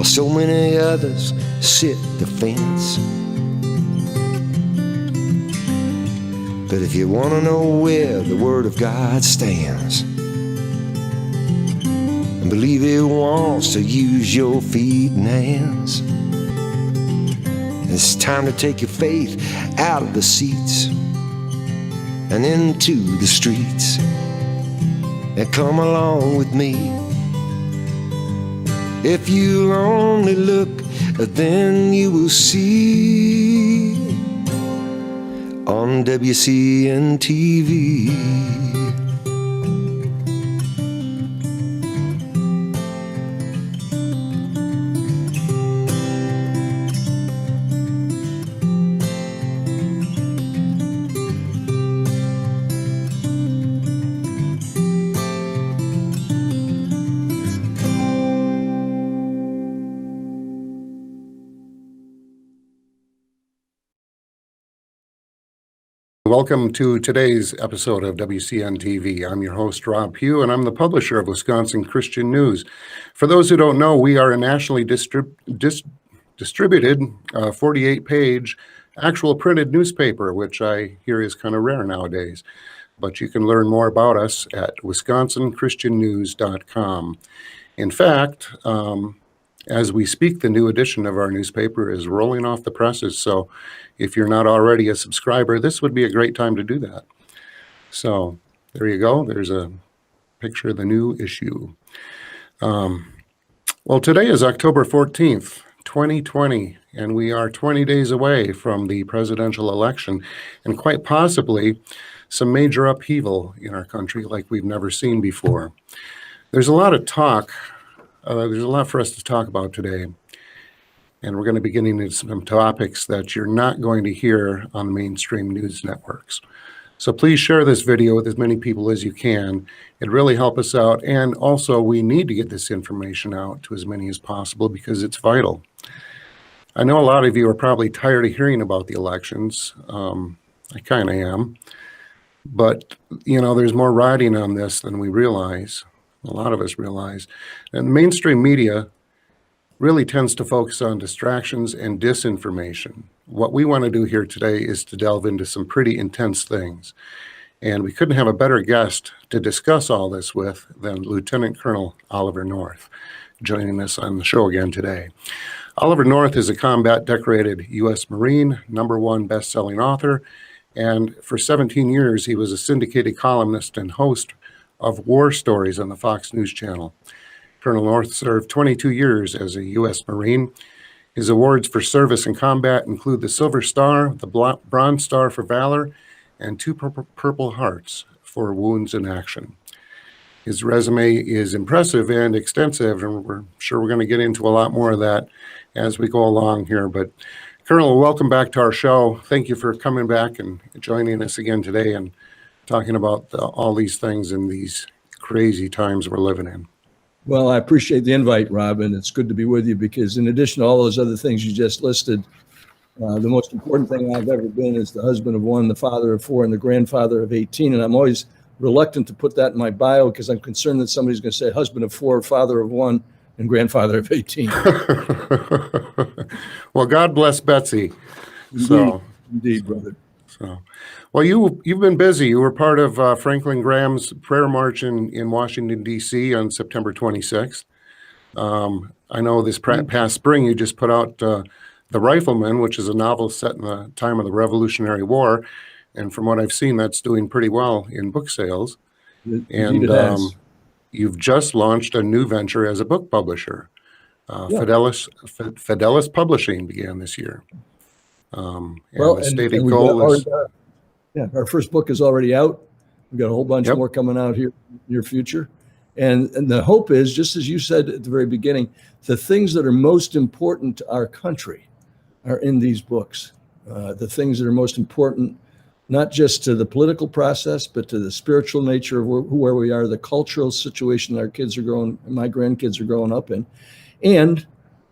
while so many others sit the fence. But if you want to know where the Word of God stands, and believe it wants to use your feet and hands, it's time to take your faith out of the seats and into the streets, and come along with me. If you only look, then you will see on WCN-TV. Welcome to today's episode of WCN-TV. I'm your host, Rob Pugh, and I'm the publisher of Wisconsin Christian News. For those who don't know, we are a nationally distributed 48-page actual printed newspaper, which I hear is kind of rare nowadays. But you can learn more about us at wisconsinchristiannews.com. In fact, as we speak, the new edition of our newspaper is rolling off the presses. So if you're not already a subscriber, this would be a great time to do that. So there you go. There's a picture of the new issue. Well, today is October 14th, 2020, and we are 20 days away from the presidential election, and quite possibly some major upheaval in our country like we've never seen before. There's a lot of talk. There's a lot for us to talk about today, and we're going to be getting into some topics that you're not going to hear on the mainstream news networks. So please share this video with as many people as you can. It really helps us out, and also we need to get this information out to as many as possible because it's vital. I know a lot of you are probably tired of hearing about the elections. I kind of am, but you know, there's more riding on this than we realize. A lot of us realize. And the mainstream media really tends to focus on distractions and disinformation. What we want to do here today is to delve into some pretty intense things. And we couldn't have a better guest to discuss all this with than Lieutenant Colonel Oliver North, joining us on the show again today. Oliver North is a combat decorated U.S. Marine, #1 best-selling author, and for 17 years he was a syndicated columnist and host of war stories on the Fox News Channel. Colonel North served 22 years as a U.S. Marine. His awards for service in combat include the Silver Star, the Bronze Star for Valor, and 2 Purple Hearts for wounds in action. His resume is impressive and extensive, and we're sure we're going to get into a lot more of that as we go along here. But Colonel, welcome back to our show. Thank you for coming back and joining us again today and talking about all these things in these crazy times we're living in. Well, I appreciate the invite, Rob, and it's good to be with you because in addition to all those other things you just listed, the most important thing I've ever been is the husband of 1, the father of 4, and the grandfather of 18. And I'm always reluctant to put that in my bio because I'm concerned that somebody's going to say husband of 4, father of 1, and grandfather of 18. Well, God bless Betsy. Indeed, brother. So, well, you've been busy. You were part of Franklin Graham's prayer march in Washington, D.C. on September 26th. I know this past spring you just put out The Rifleman, which is a novel set in the time of the Revolutionary War. And from what I've seen, that's doing pretty well in book sales. And you've just launched a new venture as a book publisher. Fidelis Publishing began this year. And the stated goal is... our first book is already out. We've got a whole bunch more coming out here in the near future. And the hope is, just as you said at the very beginning, the things that are most important to our country are in these books. The things that are most important, not just to the political process, but to the spiritual nature of where we are, the cultural situation our kids are growing, my grandkids are growing up in. And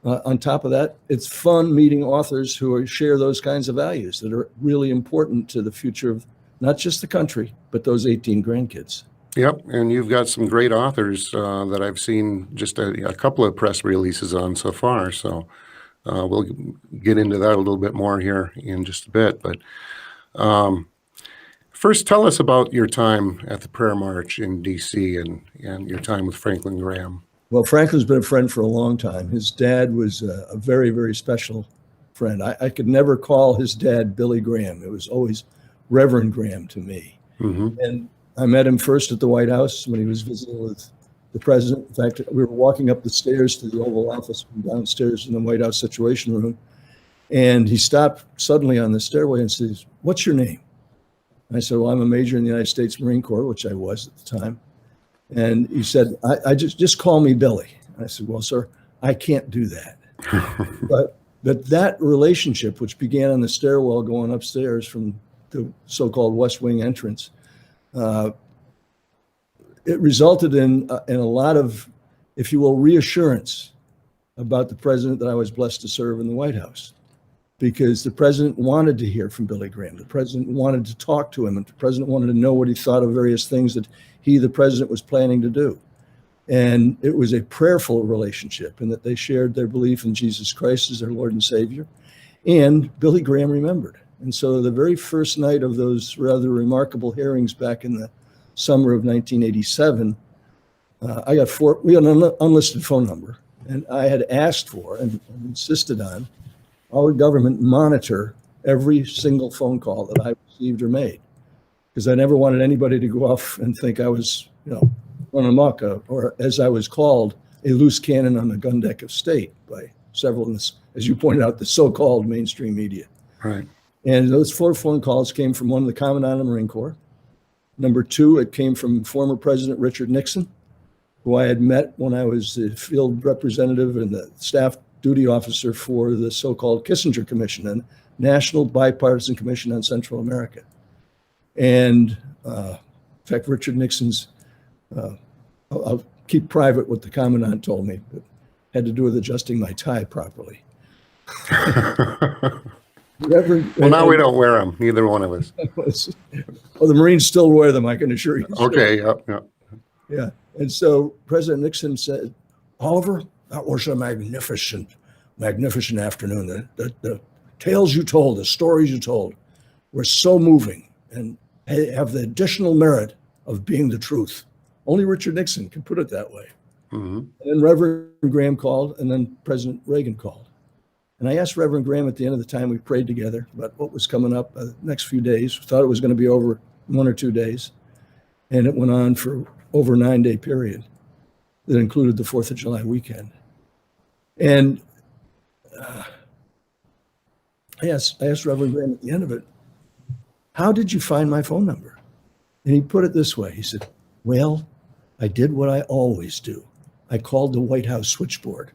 on top of that, it's fun meeting authors who share those kinds of values that are really important to the future of not just the country, but those 18 grandkids. Yep, and you've got some great authors that I've seen just a couple of press releases on so far. So we'll get into that a little bit more here in just a bit. But first, tell us about your time at the prayer march in D.C. and your time with Franklin Graham. Well, Franklin's been a friend for a long time. His dad was a very, very special friend. I could never call his dad Billy Graham. It was always Reverend Graham to me. Mm-hmm. And I met him first at the White House when he was visiting with the president. In fact, we were walking up the stairs to the Oval Office from downstairs in the White House Situation Room. And he stopped suddenly on the stairway and says, "What's your name?" And I said, "Well, I'm a major in the United States Marine Corps," which I was at the time. And he said, I just call me Billy. And I said, "Well, sir, I can't do that." But that relationship, which began on the stairwell going upstairs from the so-called West Wing entrance, it resulted in a lot of, if you will, reassurance about the president that I was blessed to serve in the White House, because the president wanted to hear from Billy Graham. The president wanted to talk to him, and the president wanted to know what he thought of various things that he, the president, was planning to do. And it was a prayerful relationship in that they shared their belief in Jesus Christ as their Lord and Savior. And Billy Graham remembered. And so the very first night of those rather remarkable hearings back in the summer of 1987, we had an unlisted phone number, and I had asked for and insisted on our government monitor every single phone call that I received or made, because I never wanted anybody to go off and think I was, running amok, or as I was called, a loose cannon on the gun deck of state by several, as you pointed out, the so-called mainstream media. Right. And those 4 phone calls came from one of the Commandant of the Marine Corps. Number 2, it came from former President Richard Nixon, who I had met when I was the field representative and the staff duty officer for the so-called Kissinger Commission, a national bipartisan commission on Central America. And in fact, Richard Nixon's, I'll keep private what the Commandant told me, but had to do with adjusting my tie properly. Well, now we don't wear them, neither one of us. Well, the Marines still wear them, I can assure you. Okay, yep. Yeah. And so President Nixon said, "Oliver, that was a magnificent afternoon. The tales you told, the stories you told were so moving and have the additional merit of being the truth." Only Richard Nixon can put it that way. Mm-hmm. And then Reverend Graham called, and then President Reagan called. And I asked Reverend Graham at the end of the time we prayed together about what was coming up the next few days. We thought it was going to be over 1 or 2 days. And it went on for over a 9-day period that included the 4th of July weekend. And I asked Reverend Graham at the end of it, "How did you find my phone number?" And he put it this way. He said, "Well, I did what I always do. I called the White House switchboard."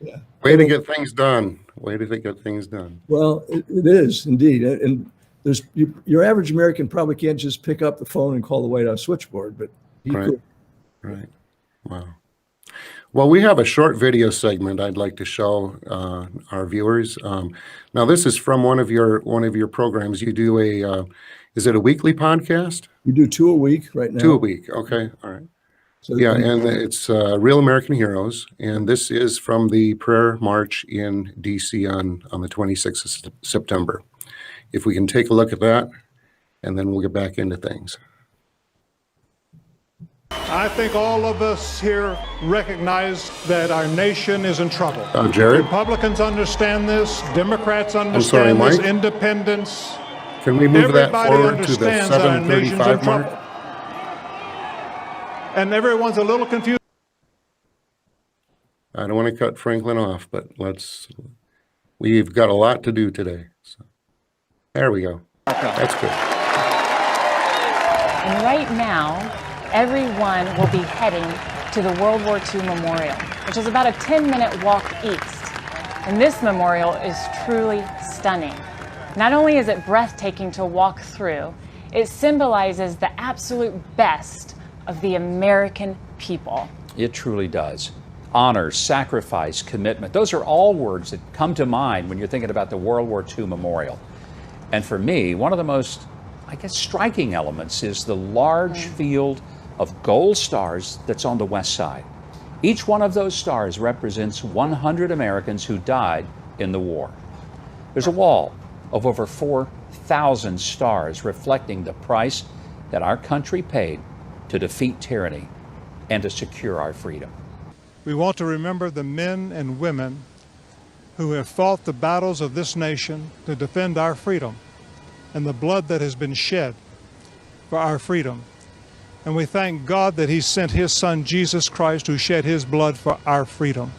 Yeah. Way to get things done. Well, it is indeed. And there's your average American probably can't just pick up the phone and call the White House switchboard, but he could. Right. Wow. Well, we have a short video segment I'd like to show our viewers. Now, this is from one of your programs. You do is it a weekly podcast? We do 2 a week right now. 2 a week. Okay. All right. So Yeah, and it's Real American Heroes, and this is from the prayer march in D.C. on the 26th of September. If we can take a look at that, and then we'll get back into things. I think all of us here recognize that our nation is in trouble. Jared? Republicans understand this. Democrats understand Mike? this. Independents. Can we move that Everybody forward to the understands our nation's in 7:35 trouble. mark? And everyone's a little confused. I don't want to cut Franklin off, but we've got a lot to do today. So, there we go. That's good. And right now, everyone will be heading to the World War II Memorial, which is about a 10-minute walk east. And this memorial is truly stunning. Not only is it breathtaking to walk through, it symbolizes the absolute best of the American people. It truly does. Honor, sacrifice, commitment. Those are all words that come to mind when you're thinking about the World War II Memorial. And for me, one of the most I guess, striking elements is the large field of gold stars that's on the west side. Each one of those stars represents 100 Americans who died in the war. There's a wall of over 4,000 stars reflecting the price that our country paid to defeat tyranny and to secure our freedom. We want to remember the men and women who have fought the battles of this nation to defend our freedom and the blood that has been shed for our freedom. And we thank God that He sent His Son, Jesus Christ, who shed His blood for our freedom.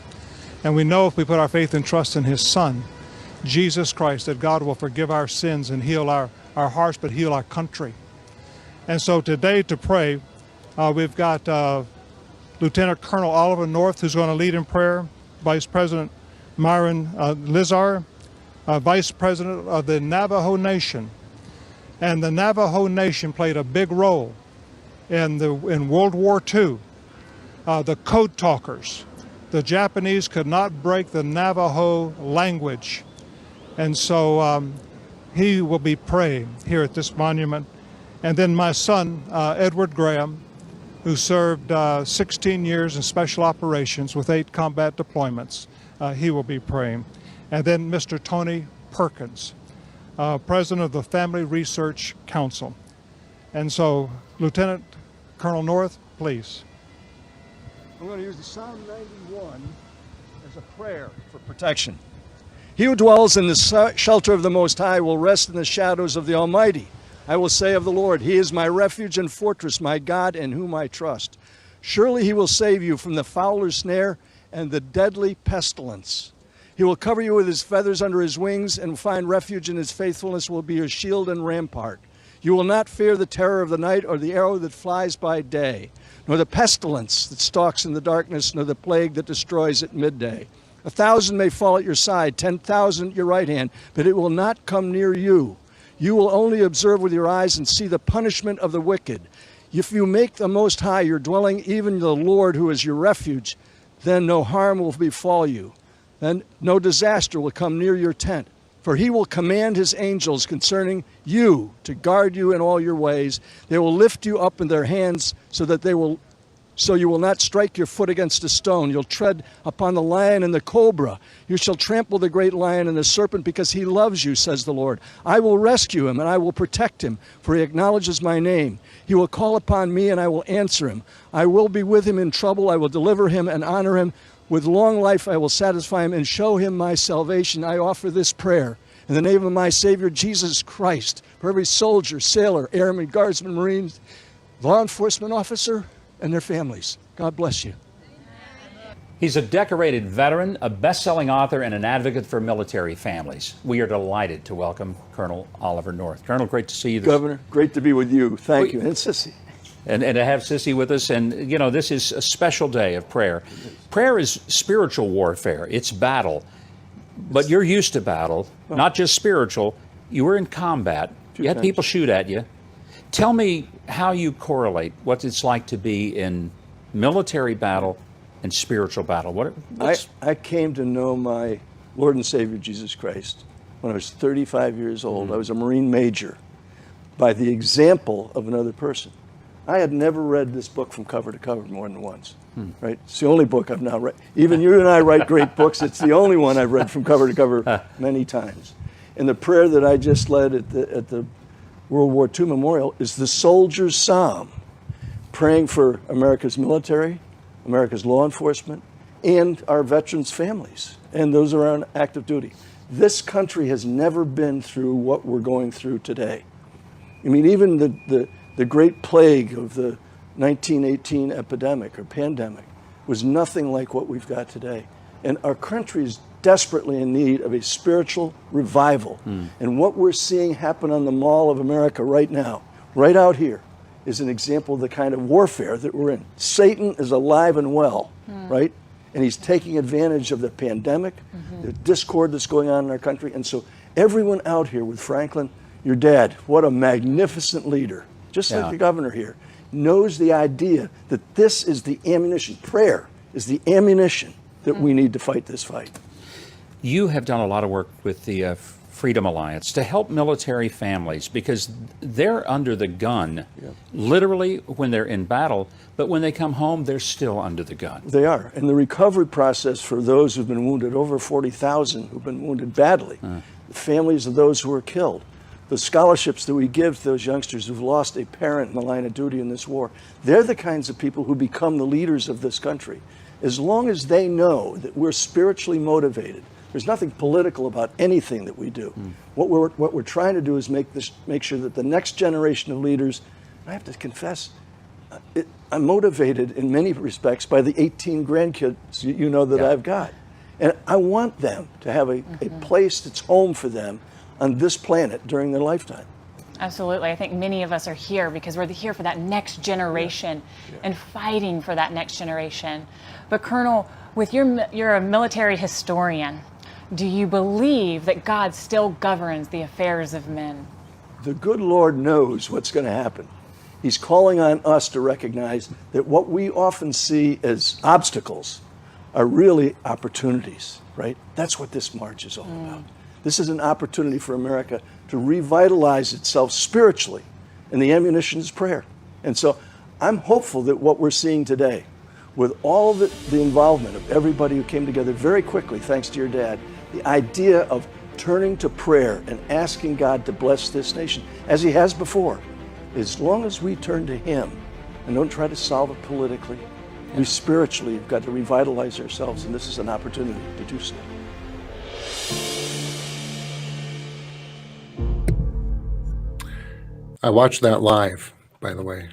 And we know if we put our faith and trust in His Son, Jesus Christ, that God will forgive our sins and heal our hearts, but heal our country. And so today to pray, we've got Lieutenant Colonel Oliver North, who's going to lead in prayer, Vice President Myron Lizar, Vice President of the Navajo Nation. And the Navajo Nation played a big role in World War II. The code talkers. The Japanese could not break the Navajo language. And so he will be praying here at this monument. And then my son, Edward Graham, who served 16 years in special operations with 8 combat deployments, he will be praying. And then Mr. Tony Perkins, President of the Family Research Council. And so, Lieutenant Colonel North, please. I'm going to use the Psalm 91 as a prayer for protection. He who dwells in the shelter of the Most High will rest in the shadows of the Almighty. I will say of the Lord, He is my refuge and fortress, my God in whom I trust. Surely He will save you from the fowler's snare and the deadly pestilence. He will cover you with His feathers under His wings, and find refuge in His faithfulness will be your shield and rampart. You will not fear the terror of the night, or the arrow that flies by day, nor the pestilence that stalks in the darkness, nor the plague that destroys at midday. 1,000 may fall at your side, 10,000 at your right hand, but it will not come near you. You will only observe with your eyes and see the punishment of the wicked. If you make the Most High your dwelling, even the Lord who is your refuge, then no harm will befall you. Then no disaster will come near your tent. For He will command His angels concerning you to guard you in all your ways. They will lift you up in their hands so you will not strike your foot against a stone. You'll tread upon the lion and the cobra. You shall trample the great lion and the serpent, because He loves you, says the Lord. I will rescue him and I will protect him, for he acknowledges my name. He will call upon me and I will answer him. I will be with him in trouble. I will deliver him and honor him. With long life I will satisfy him and show him my salvation. I offer this prayer in the name of my Savior, Jesus Christ, for every soldier, sailor, airman, guardsman, marines, law enforcement officer, and their families. God bless you. He's a decorated veteran, a best-selling author, and an advocate for military families. We are delighted to welcome Colonel Oliver North. Colonel, great to see you. Governor, great to be with you. Thank you. And Sissy. And to have Sissy with us. And, you know, this is a special day of prayer. Prayer is spiritual warfare. It's battle. But you're used to battle, not just spiritual. You were in combat. You had people shoot at you. Tell me how you correlate what it's like to be in military battle and spiritual battle. I came to know my Lord and Savior Jesus Christ when I was 35 years old. I was a Marine major by the example of another person. I had never read this book from cover to cover more than once. Right? It's the only book I've now read. Even you and I write great books. It's the only one I've read from cover to cover many times. And the prayer that I just led at the World War II Memorial is the Soldier's Psalm, praying for America's military, America's law enforcement, and our veterans' families, and those who are on active duty. This country has never been through what we're going through today. I mean, even the great plague of the 1918 epidemic or pandemic was nothing like what we've got today. And our country is desperately in need of a spiritual revival. And what we're seeing happen on the Mall of America right now, right out here, is an example of the kind of warfare that we're in. Satan is alive and well, right? And he's taking advantage of the pandemic, the discord that's going on in our country. And so everyone out here with Franklin, your dad, what a magnificent leader, just like the governor here, knows the idea that this is the ammunition. Prayer is the ammunition that we need to fight this fight. You have done a lot of work with the Freedom Alliance to help military families because they're under the gun, literally when they're in battle, but when they come home, they're still under the gun. They are. And the recovery process for those who've been wounded, over 40,000 who've been wounded badly, the families of those who were killed, the scholarships that we give to those youngsters who've lost a parent in the line of duty in this war, they're the kinds of people who become the leaders of this country. As long as they know that we're spiritually motivated, there's nothing political about anything that we do. What we're trying to do is make sure that the next generation of leaders, I have to confess, I'm motivated in many respects by the 18 grandkids you know that I've got. And I want them to have a place that's home for them on this planet during their lifetime. Absolutely. I think many of us are here because we're here for that next generation and fighting for that next generation. But Colonel, you're a military historian. Do you believe that God still governs the affairs of men? The good Lord knows what's going to happen. He's calling on us to recognize that what we often see as obstacles are really opportunities, right? That's what this march is all about. This is an opportunity for America to revitalize itself spiritually, and the ammunition is prayer. And so I'm hopeful that what we're seeing today, with all the involvement of everybody who came together very quickly, thanks to your dad, the idea of turning to prayer and asking God to bless this nation, as he has before, as long as we turn to him and don't try to solve it politically, we spiritually have got to revitalize ourselves, and this is an opportunity to do so. I watched that live, by the way,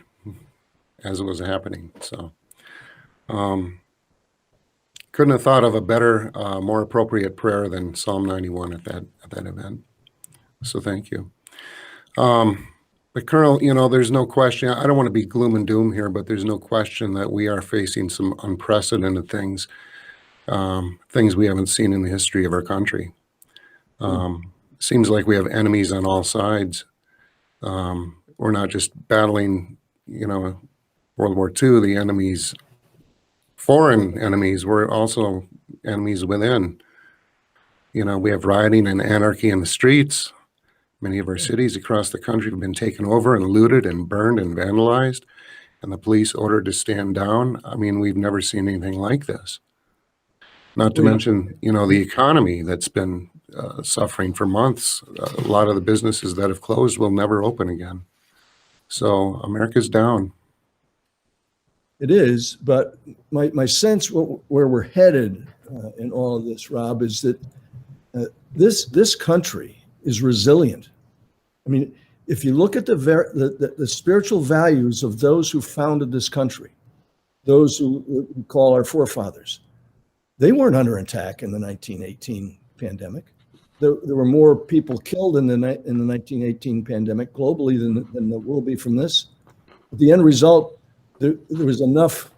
as it was happening. So couldn't have thought of a better, more appropriate prayer than Psalm 91 at that event. So thank you. But Colonel, there's no question, I don't want to be gloom and doom here, but there's no question that we are facing some unprecedented things, things we haven't seen in the history of our country. Seems like we have enemies on all sides. We're not just battling, World War II, the enemies, foreign enemies, we're also enemies within. We have rioting and anarchy in the streets. Many of our cities across the country have been taken over and looted and burned and vandalized, and the police ordered to stand down. I mean, we've never seen anything like this. Not to mention, the economy that's been suffering for months. A lot of the businesses that have closed will never open again. So America's down. It is, but my sense where we're headed in all of this, Rob, is that this country is resilient. I mean, if you look at the spiritual values of those who founded this country, those who we call our forefathers, they weren't under attack in the 1918 pandemic. There were more people killed in the 1918 pandemic globally than there will be from this. But the end result, there was enough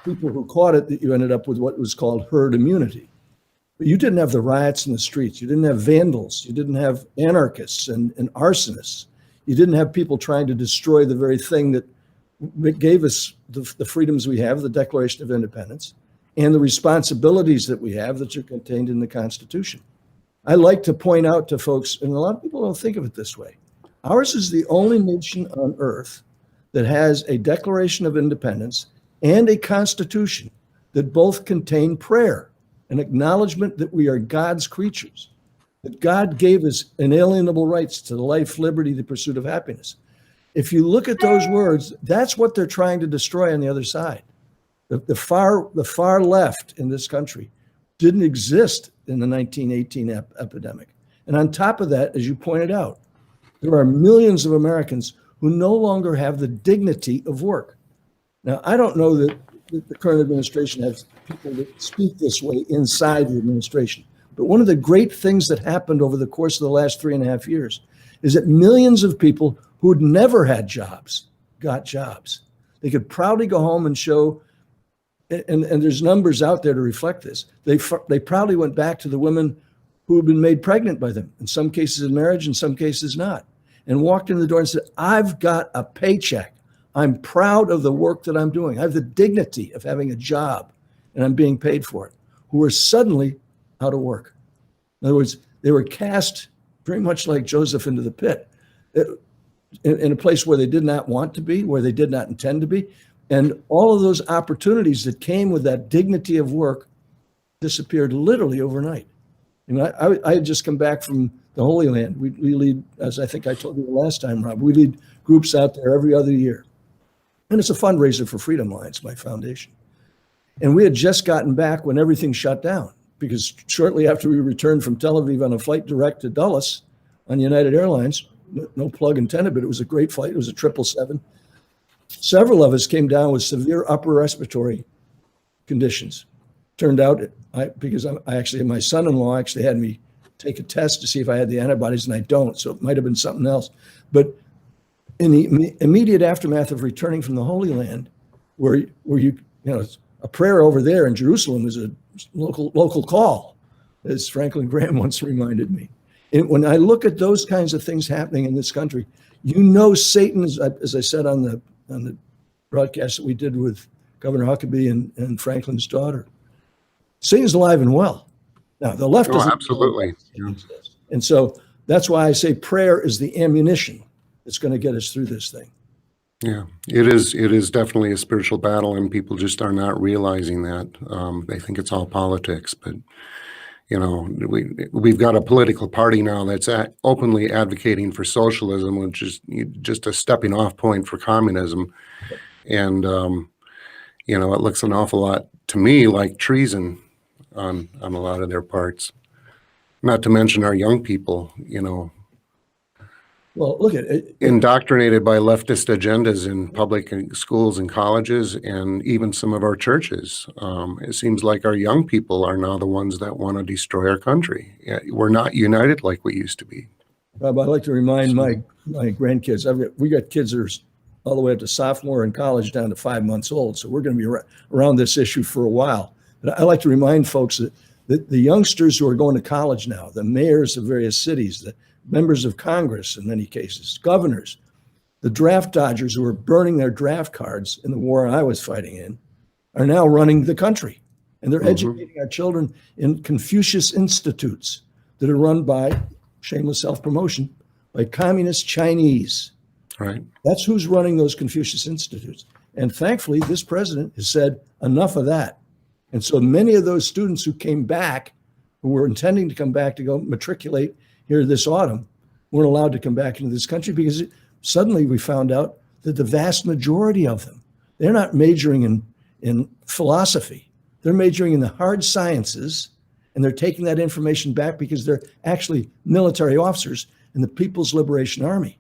people who caught it that you ended up with what was called herd immunity. But you didn't have the riots in the streets. You didn't have vandals. You didn't have anarchists and arsonists. You didn't have people trying to destroy the very thing that gave us the freedoms we have, the Declaration of Independence, and the responsibilities that we have that are contained in the Constitution. I like to point out to folks, and a lot of people don't think of it this way, ours is the only nation on earth that has a Declaration of Independence and a Constitution that both contain prayer, an acknowledgement that we are God's creatures, that God gave us inalienable rights to life, liberty, the pursuit of happiness. If you look at those words, that's what they're trying to destroy on the other side. The far left in this country didn't exist in the 1918 epidemic. And on top of that, as you pointed out, there are millions of Americans who no longer have the dignity of work. Now, I don't know that the current administration has people that speak this way inside the administration. But one of the great things that happened over the course of the last 3.5 years is that millions of people who'd never had jobs got jobs. They could proudly go home and show, and there's numbers out there to reflect this. They proudly went back to the women who had been made pregnant by them, in some cases in marriage, in some cases not, and walked in the door and said, I've got a paycheck. I'm proud of the work that I'm doing. I have the dignity of having a job, and I'm being paid for it, who were suddenly out of work. In other words, they were cast very much like Joseph into the pit, in a place where they did not want to be, where they did not intend to be. And all of those opportunities that came with that dignity of work disappeared literally overnight. And I had just come back from the Holy Land. We lead, as I think I told you the last time, Rob, we lead groups out there every other year. And it's a fundraiser for Freedom Alliance, my foundation. And we had just gotten back when everything shut down, because shortly after we returned from Tel Aviv on a flight direct to Dulles on United Airlines, no plug intended, but it was a great flight. It was a 777. Several of us came down with severe upper respiratory conditions. Turned out, because my son-in-law actually had me take a test to see if I had the antibodies, and I don't, so it might have been something else. But in the immediate aftermath of returning from the Holy Land, where a prayer over there in Jerusalem is a local call, as Franklin Graham once reminded me. And when I look at those kinds of things happening in this country, Satan is, as I said on the broadcast that we did with Governor Huckabee and Franklin's daughter, Satan's alive and well. Now, the left doesn't. Absolutely. Yeah. And so that's why I say prayer is the ammunition that's going to get us through this thing. Yeah, it is definitely a spiritual battle, and people just are not realizing that. They think it's all politics, but we've got a political party now that's openly advocating for socialism, which is just a stepping off point for communism. And it looks an awful lot to me like treason on a lot of their parts. Not to mention our young people, Well, look at it. Indoctrinated by leftist agendas in public schools and colleges, and even some of our churches. It seems like our young people are now the ones that want to destroy our country. We're not united like we used to be. Rob, I like to remind my grandkids, we got kids that are all the way up to sophomore in college down to 5 months old. So we're going to be around this issue for a while. But I like to remind folks that the youngsters who are going to college now, the mayors of various cities, the members of Congress in many cases, governors, the draft dodgers who are burning their draft cards in the war I was fighting in, are now running the country. And they're educating our children in Confucius institutes that are run by, shameless self-promotion, by communist Chinese. Right. That's who's running those Confucius institutes. And thankfully, this president has said enough of that. And so many of those students who came back, who were intending to come back to go matriculate here this autumn, weren't allowed to come back into this country because suddenly we found out that the vast majority of them, they're not majoring in philosophy. They're majoring in the hard sciences, and they're taking that information back because they're actually military officers in the People's Liberation Army.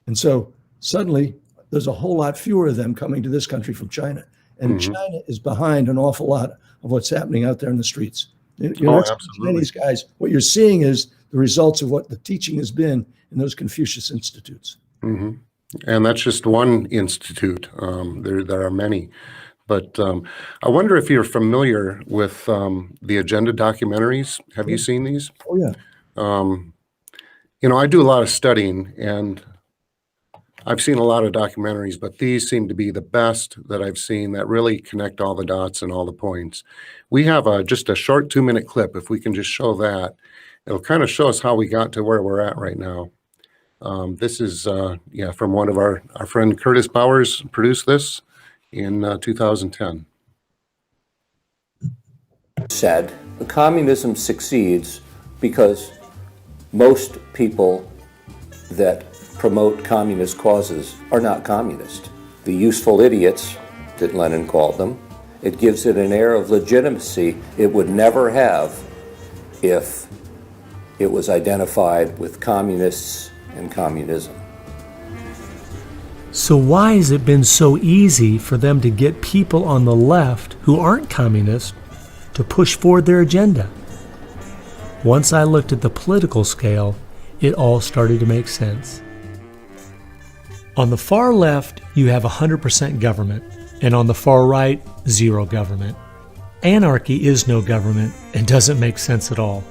And so suddenly there's a whole lot fewer of them coming to this country from China. And China is behind an awful lot of what's happening out there in the streets. Absolutely. These guys, what you're seeing is the results of what the teaching has been in those Confucius institutes. Mm-hmm. And that's just one institute. There are many. But I wonder if you're familiar with the Agenda documentaries. Have you seen these? Oh, yeah. I do a lot of studying, and I've seen a lot of documentaries, but these seem to be the best that I've seen that really connect all the dots and all the points. We have just a short 2-minute clip. If we can just show that, it'll kind of show us how we got to where we're at right now. This is from one of our friend Curtis Bowers produced this in 2010. Said communism succeeds because most people that promote communist causes are not communist. The useful idiots that Lenin called them, it gives it an air of legitimacy it would never have if it was identified with communists and communism. So why has it been so easy for them to get people on the left who aren't communist to push forward their agenda? Once I looked at the political scale, it all started to make sense. On the far left, you have 100% government, and on the far right, zero government. Anarchy is no government and doesn't make sense at all.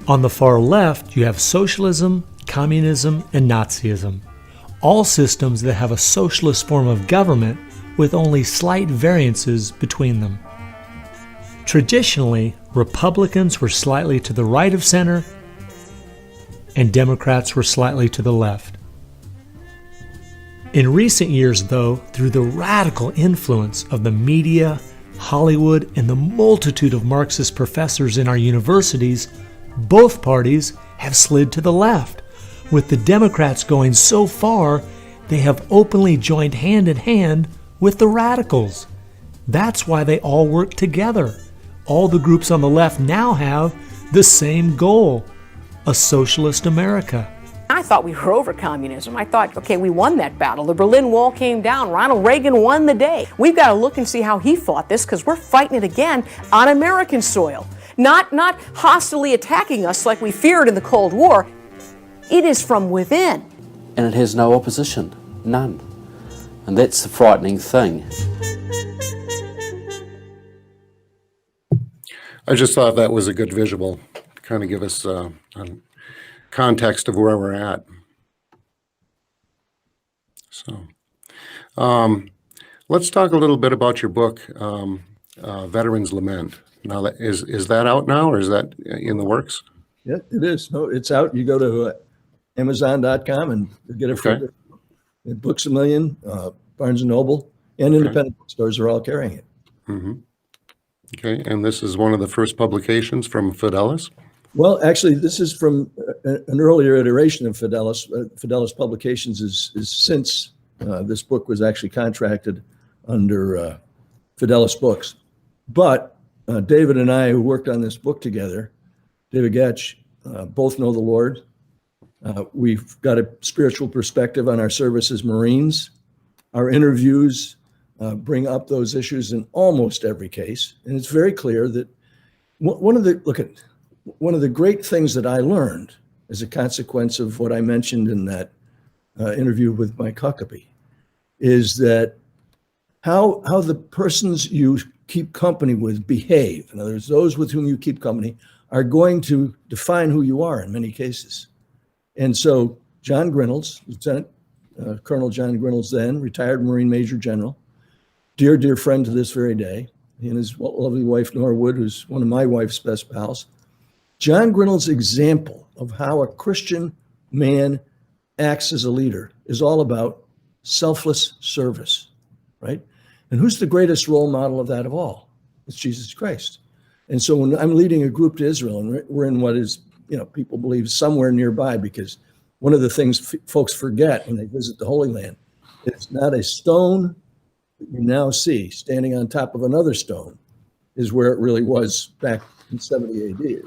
On the far left, you have socialism, communism, and Nazism, all systems that have a socialist form of government with only slight variances between them. Traditionally, Republicans were slightly to the right of center, and Democrats were slightly to the left. In recent years, though, through the radical influence of the media, Hollywood, and the multitude of Marxist professors in our universities, both parties have slid to the left, with the Democrats going so far they have openly joined hand in hand with the radicals. That's why they all work together. All the groups on the left now have the same goal, a socialist America. I thought we were over communism. I thought, okay, we won that battle. The Berlin Wall came down. Ronald Reagan won the day. We've got to look and see how he fought this, because we're fighting it again on American soil. Not hostilely attacking us like we feared in the Cold War. It is from within. And it has no opposition, none. And that's the frightening thing. I just thought that was a good visual to kind of give us a context of where we're at. So, let's talk a little bit about your book, Veterans Lament. Now, is that out now, or is that in the works? Yeah, it is. No, it's out. You go to Amazon.com and get it free. Books A Million, Barnes & Noble, and independent bookstores are all carrying it. Mm-hmm. Okay, and this is one of the first publications from Fidelis? Well, actually, this is from an earlier iteration of Fidelis. Fidelis Publications is since this book was actually contracted under Fidelis Books. But David and I, who worked on this book together, David Getch, both know the Lord. We've got a spiritual perspective on our service as Marines. Our interviews bring up those issues in almost every case. And it's very clear that one of the great things that I learned as a consequence of what I mentioned in that interview with Mike Huckabee is that how the persons you keep company with behave. In other words, those with whom you keep company are going to define who you are in many cases. And so John Grinnells, Lieutenant Colonel John Grinnells, then retired Marine Major General, dear friend to this very day, he and his lovely wife Norwood, who's one of my wife's best pals. John Grinnell's example of how a Christian man acts as a leader is all about selfless service, right? And who's the greatest role model of that of all? It's Jesus Christ. And so when I'm leading a group to Israel, and we're in what is, people believe somewhere nearby, because one of the things folks forget when they visit the Holy Land, it's not a stone that you now see standing on top of another stone is where it really was back in 70 AD.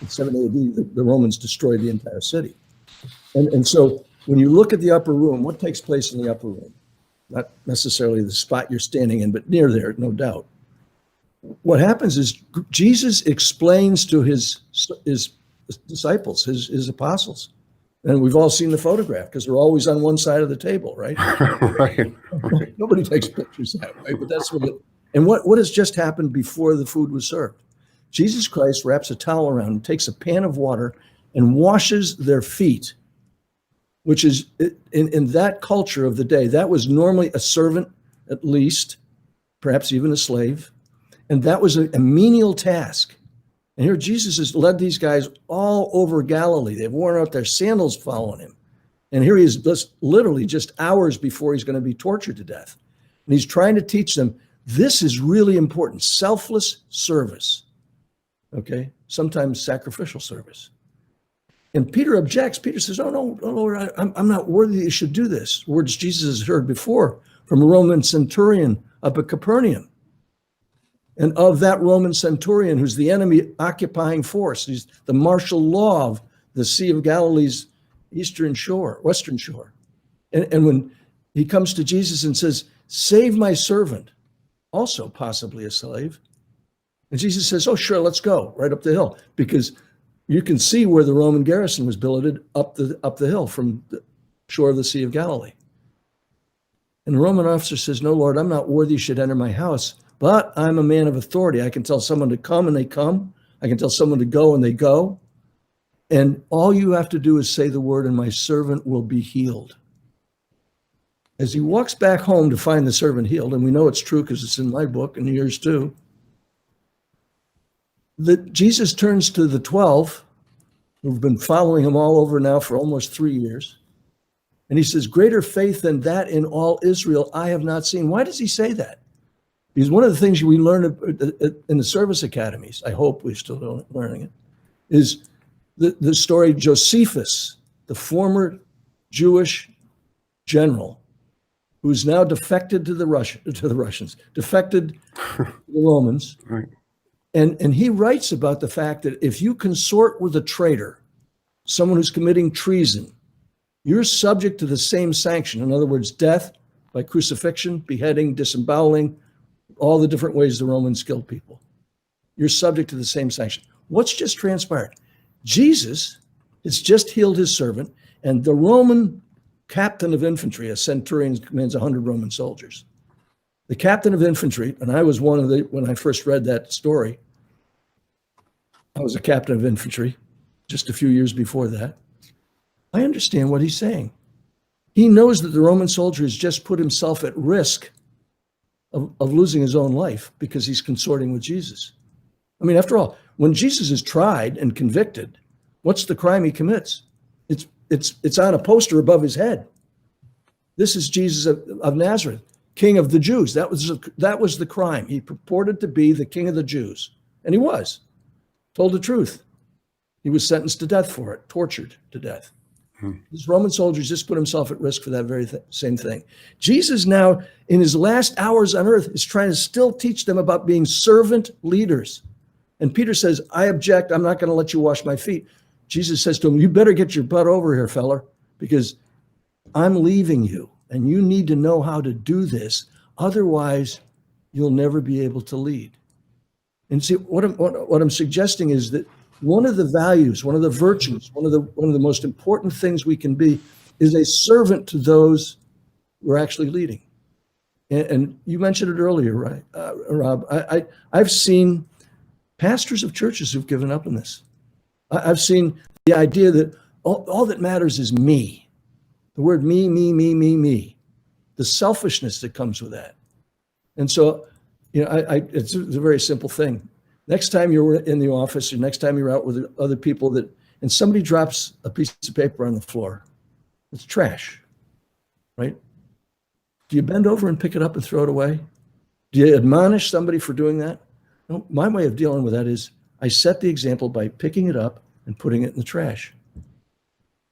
In 70 AD, the Romans destroyed the entire city. And so when you look at the upper room, what takes place in the upper room? Not necessarily the spot you're standing in, but near there, no doubt. What happens is Jesus explains to his disciples, his apostles, and we've all seen the photograph because they're always on one side of the table, right? Right. Nobody takes pictures that way, but that's what has just happened before the food was served. Jesus Christ wraps a towel around and takes a pan of water and washes their feet, which is in that culture of the day, that was normally a servant, at least, perhaps even a slave. And that was a menial task. And here Jesus has led these guys all over Galilee. They've worn out their sandals following him. And here he is literally just hours before he's going to be tortured to death. And he's trying to teach them, this is really important, selfless service. Okay, sometimes sacrificial service. And Peter objects. Peter says, oh, no, Lord, I'm not worthy that you should do this. Words Jesus has heard before from a Roman centurion up at Capernaum. And of that Roman centurion, who's the enemy occupying force, he's the martial law of the Sea of Galilee's western shore. And when he comes to Jesus and says, save my servant, also possibly a slave. And Jesus says, oh, sure, let's go right up the hill, because you can see where the Roman garrison was billeted up the hill from the shore of the Sea of Galilee. And the Roman officer says, no, Lord, I'm not worthy you should enter my house, but I'm a man of authority. I can tell someone to come and they come. I can tell someone to go and they go. And all you have to do is say the word and my servant will be healed. As he walks back home to find the servant healed, and we know it's true because it's in my book and yours too, that Jesus turns to the 12, who've been following him all over now for almost 3 years. And he says, greater faith than that in all Israel I have not seen. Why does he say that? Because one of the things we learn in the service academies, I hope we're still learning it, is the story of Josephus, the former Jewish general, who's now defected to the Russians, defected to the Romans. Right. And he writes about the fact that if you consort with a traitor, someone who's committing treason, you're subject to the same sanction. In other words, death by crucifixion, beheading, disemboweling, all the different ways the Romans killed people. You're subject to the same sanction. What's just transpired? Jesus has just healed his servant, and the Roman captain of infantry, a centurion commands 100 Roman soldiers. The captain of infantry, and I was one of the, when I first read that story, I was a captain of infantry just a few years before that. I understand what he's saying. He knows that the Roman soldier has just put himself at risk of losing his own life because he's consorting with Jesus. I mean, after all, when Jesus is tried and convicted, what's the crime he commits? It's on a poster above his head. This is Jesus of Nazareth, King of the Jews. That was the crime. He purported to be the King of the Jews, and he was. Told the truth. He was sentenced to death for it, tortured to death. These Roman soldiers just put himself at risk for that very same thing. Jesus now, in his last hours on earth, is trying to still teach them about being servant leaders. And Peter says, I object. I'm not going to let you wash my feet. Jesus says to him, you better get your butt over here, feller, because I'm leaving you, and you need to know how to do this. Otherwise, you'll never be able to lead. And see, what I'm suggesting is that one of the values, one of the virtues, one of the most important things we can be is a servant to those we're actually leading. And you mentioned it earlier, right, Rob? I've seen pastors of churches who've given up on this. I've seen the idea that all that matters is me. The word me, me, me, me, me. The selfishness that comes with that. And so, you know, it's a very simple thing. Next time you're in the office or next time you're out with other people and somebody drops a piece of paper on the floor, it's trash, right? Do you bend over and pick it up and throw it away? Do you admonish somebody for doing that? No, my way of dealing with that is I set the example by picking it up and putting it in the trash.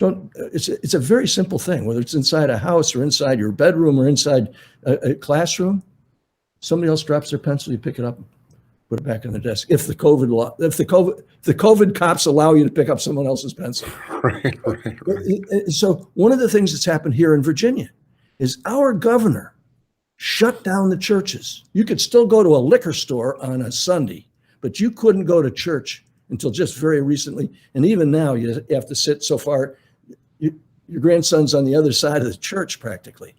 It's a very simple thing, whether it's inside a house or inside your bedroom or inside a classroom. Somebody else drops their pencil, you pick it up, put it back on the desk. If the COVID cops allow you to pick up someone else's pencil. Right. So one of the things that's happened here in Virginia is our governor shut down the churches. You could still go to a liquor store on a Sunday, but you couldn't go to church until just very recently. And even now, you have to sit so far. Your grandson's on the other side of the church, practically.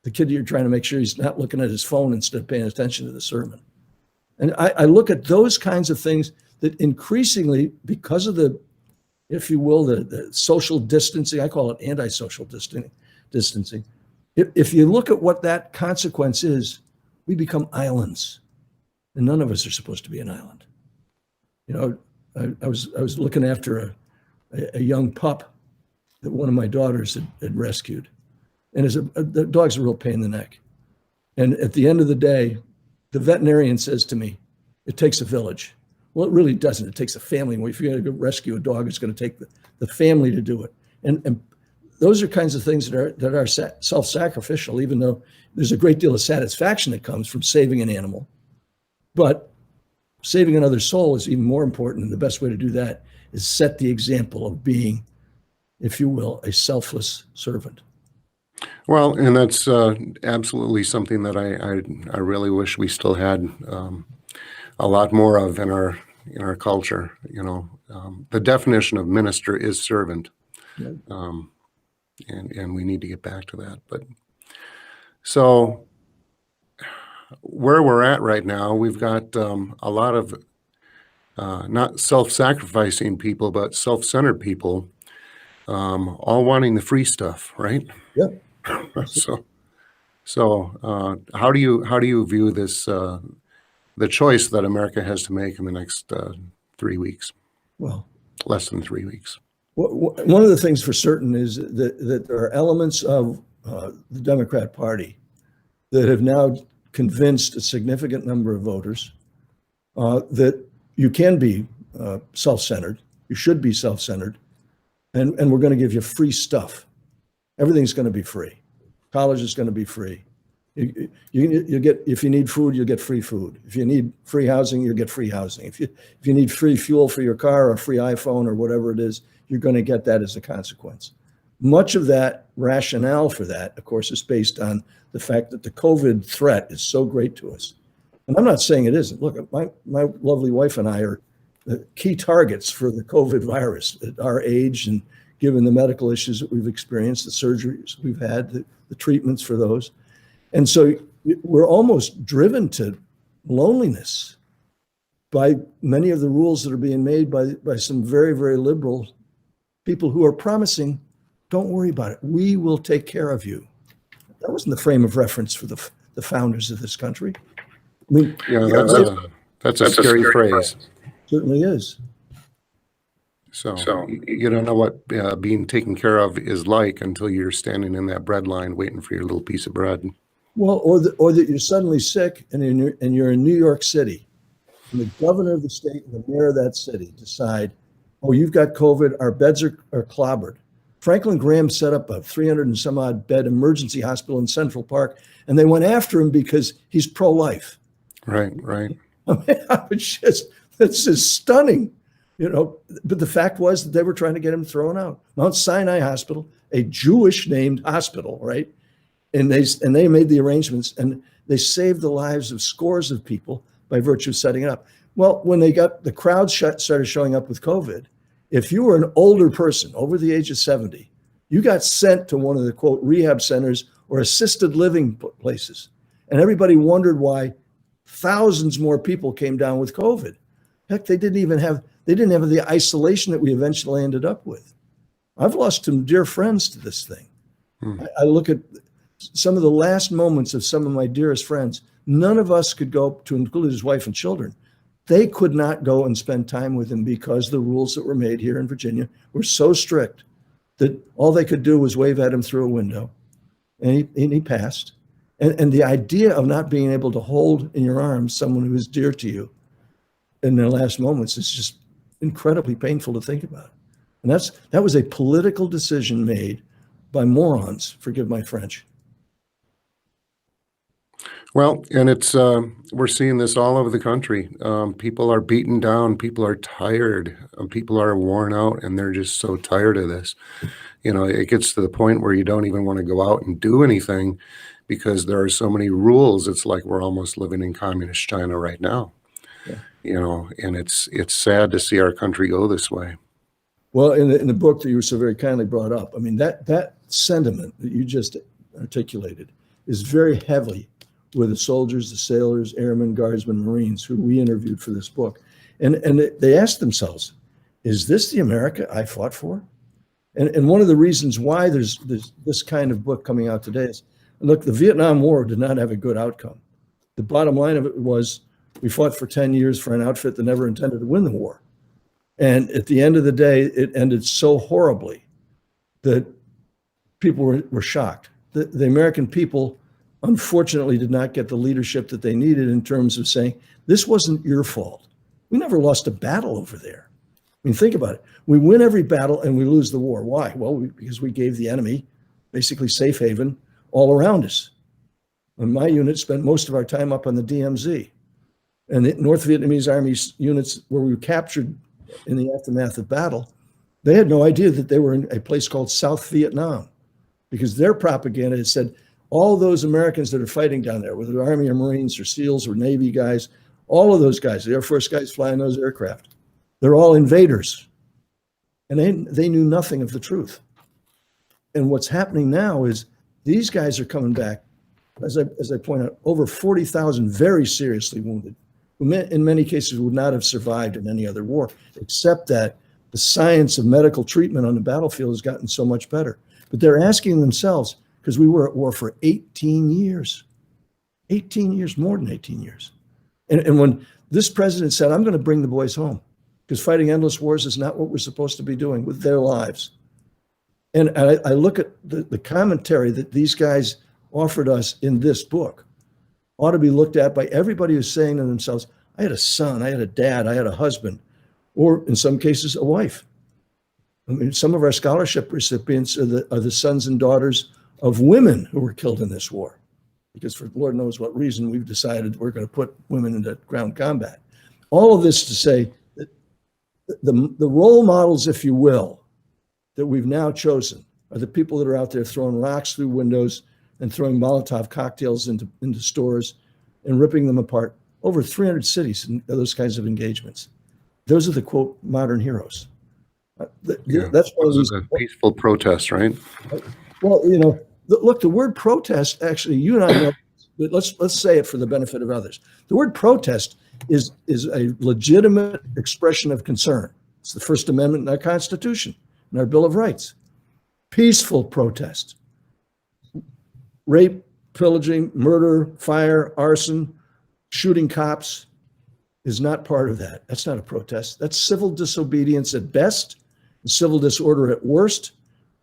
The kid, you're trying to make sure he's not looking at his phone instead of paying attention to the sermon. And I look at those kinds of things that increasingly, because of the, if you will, the social distancing, I call it anti-social distancing. If you look at what that consequence is, we become islands. And none of us are supposed to be an island. You know, I was looking after a young pup that one of my daughters had rescued. And the dog's a real pain in the neck. And at the end of the day, the veterinarian says to me, it takes a village. Well, it really doesn't. It takes a family. If you're going to go rescue a dog, it's going to take the family to do it. And those are kinds of things that are self-sacrificial, even though there's a great deal of satisfaction that comes from saving an animal. But saving another soul is even more important. And the best way to do that is set the example of being, if you will, a selfless servant. Well, and that's absolutely something that I really wish we still had a lot more of in our culture. You know, the definition of minister is servant, Yeah. And we need to get back to that. But so where we're at right now, we've got a lot of not self-sacrificing people, but self-centered people, all wanting the free stuff, right? Yeah. So how do you view this, the choice that America has to make in the next 3 weeks? Well, Less than 3 weeks. One of the things for certain is that there are elements of the Democrat Party that have now convinced a significant number of voters that you can be self-centered, you should be self-centered, and we're going to give you free stuff. Everything's going to be free. College is going to be free. You get, if you need food, you'll get free food. If you need free housing, you'll get free housing. If you need free fuel for your car or a free iPhone or whatever it is, you're going to get that as a consequence. Much of that rationale for that, of course, is based on the fact that the COVID threat is so great to us. And I'm not saying it isn't. Look, my lovely wife and I are the key targets for the COVID virus at our age, and given the medical issues that we've experienced, the surgeries we've had, the treatments for those. And so we're almost driven to loneliness by many of the rules that are being made by some very, very liberal people who are promising, don't worry about it, we will take care of you. That wasn't the frame of reference for the founders of this country. I mean, that's a scary phrase. Certainly is. So you don't know what being taken care of is like until you're standing in that bread line waiting for your little piece of bread. Well, or that you're suddenly sick and you're in New York City, and the governor of the state and the mayor of that city decide, oh, you've got COVID, our beds are clobbered. Franklin Graham set up a 300 and some odd bed emergency hospital in Central Park, and they went after him because he's pro-life. Right. I mean, it's just stunning, but the fact was that they were trying to get him thrown out. Mount Sinai Hospital, a Jewish named hospital, right? And they made the arrangements, and they saved the lives of scores of people by virtue of setting it up. Well, when they got the crowd started showing up with COVID, if you were an older person over the age of 70, you got sent to one of the quote rehab centers or assisted living places. And everybody wondered why thousands more people came down with COVID. Heck, they didn't have the isolation that we eventually ended up with. I've lost some dear friends to this thing. I look at some of the last moments of some of my dearest friends. None of us could go, to include his wife and children. They could not go and spend time with him because the rules that were made here in Virginia were so strict that all they could do was wave at him through a window, and he passed. And the idea of not being able to hold in your arms someone who is dear to you in their last moments is just incredibly painful to think about. And that was a political decision made by morons, forgive my French. Well, and it's we're seeing this all over the country. People are beaten down. People are tired. People are worn out, and they're just so tired of this. It gets to the point where you don't even want to go out and do anything because there are so many rules. It's like we're almost living in communist China right now. Yeah. And it's sad to see our country go this way. Well, in the book that you so very kindly brought up, I mean, that sentiment that you just articulated is very heavy with the soldiers, the sailors, airmen, guardsmen, Marines who we interviewed for this book. And they asked themselves, is this the America I fought for? And one of the reasons why there's this kind of book coming out today is, look, the Vietnam War did not have a good outcome. The bottom line of it was we fought for 10 years for an outfit that never intended to win the war. And at the end of the day, it ended so horribly that people were shocked. The American people, unfortunately, did not get the leadership that they needed in terms of saying, this wasn't your fault. We never lost a battle over there. I mean, think about it. We win every battle and we lose the war. Why? Well, because we gave the enemy basically safe haven all around us. And my unit spent most of our time up on the DMZ. And the North Vietnamese Army units where we were captured in the aftermath of battle, they had no idea that they were in a place called South Vietnam, because their propaganda had said, all those Americans that are fighting down there, whether Army or Marines or SEALs or Navy guys, all of those guys, the Air Force guys flying those aircraft, they're all invaders. And they knew nothing of the truth. And what's happening now is these guys are coming back, as I point out, over 40,000 very seriously wounded, who in many cases would not have survived in any other war, except that the science of medical treatment on the battlefield has gotten so much better. But they're asking themselves, because we were at war for 18 years, more than 18 years. And when this president said, I'm going to bring the boys home, because fighting endless wars is not what we're supposed to be doing with their lives. And I look at the commentary that these guys offered us in this book ought to be looked at by everybody who's saying to themselves, I had a son, I had a dad, I had a husband, or in some cases, a wife. I mean, some of our scholarship recipients are the sons and daughters of women who were killed in this war, because for Lord knows what reason we've decided we're going to put women into ground combat. All of this to say that the role models, if you will, that we've now chosen are the people that are out there throwing rocks through windows and throwing Molotov cocktails into stores and ripping them apart. Over 300 cities and those kinds of engagements. Those are the, quote, modern heroes. That's one of those peaceful protests, right? Well, you know, look, the word protest, actually, you and I know, but let's say it for the benefit of others. The word protest is a legitimate expression of concern. It's the First Amendment in our Constitution, in our Bill of Rights. Peaceful protest. Rape, pillaging, murder, fire, arson, shooting cops is not part of that. That's not a protest. That's civil disobedience at best, civil disorder at worst,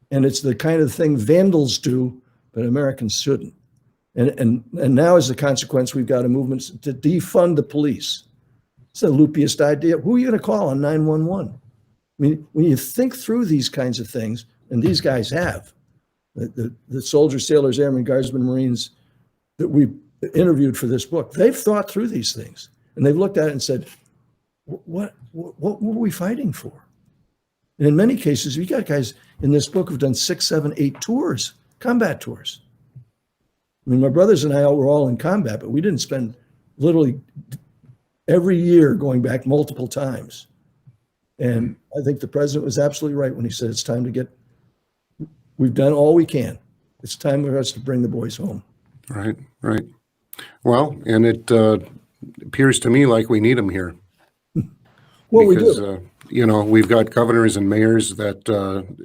and it's the kind of thing vandals do, but Americans shouldn't. And now, as a consequence, we've got a movement to defund the police. It's the loopiest idea. Who are you going to call on 911? I mean, when you think through these kinds of things, and these guys have, the soldiers, sailors, airmen, guardsmen, Marines that we interviewed for this book, they've thought through these things, and they've looked at it and said, what were we fighting for? And in many cases, we got guys in this book who've done 6, 7, 8 tours, combat tours. I mean, my brothers and I were all in combat, but we didn't spend literally every year going back multiple times. And I think the president was absolutely right when he said it's time to we've done all we can. It's time for us to bring the boys home. Right. Well, and it appears to me like we need them here. Well, because, we do. You know, we've got governors and mayors that,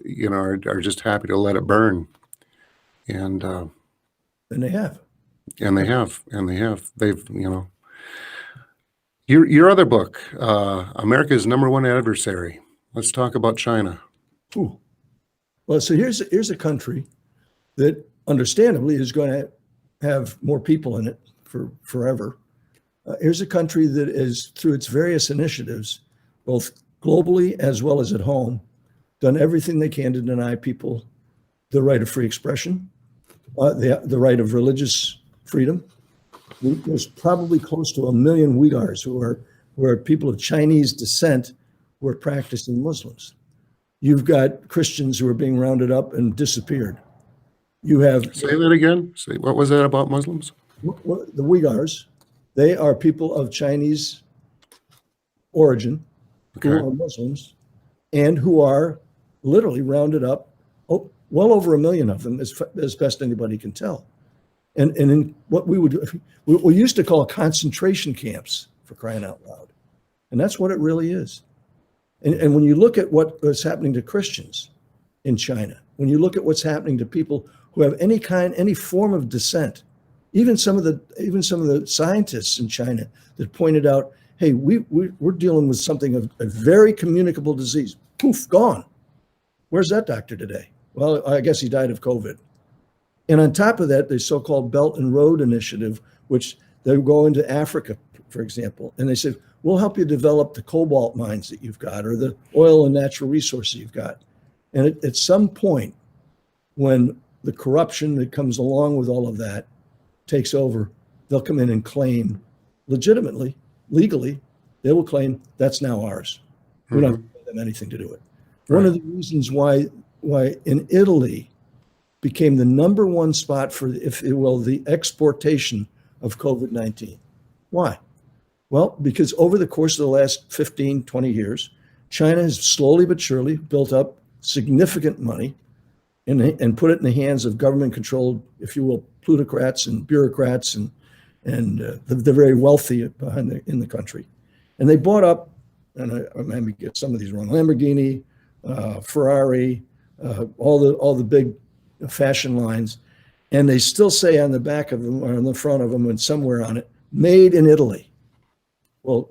you know, are just happy to let it burn. And they have. And they have. They've, you know. Your other book, America's Number One Adversary. Let's talk about China. Ooh. Well, so here's a country that understandably is going to have more people in it for forever. Here's a country that is, through its various initiatives, both globally as well as at home, done everything they can to deny people the right of free expression, the right of religious freedom. There's probably close to 1 million Uyghurs who are people of Chinese descent who are practicing Muslims. You've got Christians who are being rounded up and disappeared. You have... Say that again. What was that about Muslims? The Uyghurs, they are people of Chinese origin who are Muslims and who are literally rounded up, well over 1 million of them, as best anybody can tell. And in what we used to call concentration camps, for crying out loud. And that's what it really is. And when you look at what's happening to Christians in China, when you look at what's happening to people who have any form of dissent, even some of the scientists in China that pointed out, hey, we're dealing with something of a very communicable disease. Poof, gone. Where's that doctor today? Well, I guess he died of COVID. And on top of that, the so-called Belt and Road Initiative, which they go into Africa, for example, and they said, we'll help you develop the cobalt mines that you've got or the oil and natural resources you've got. And at some point, when the corruption that comes along with all of that takes over, they'll come in and claim legitimately, legally, they will claim that's now ours. We don't have to give them anything to do it. Right. One of the reasons why in Italy became the number one spot for, if you will, the exportation of COVID-19. Why? Well, because over the course of the last 15, 20 years, China has slowly but surely built up significant money and put it in the hands of government-controlled, if you will, plutocrats and bureaucrats and the very wealthy in the country. And they bought up, and I may get some of these wrong, Lamborghini, Ferrari, all the big fashion lines, and they still say on the back of them or on the front of them and somewhere on it, made in Italy. Well,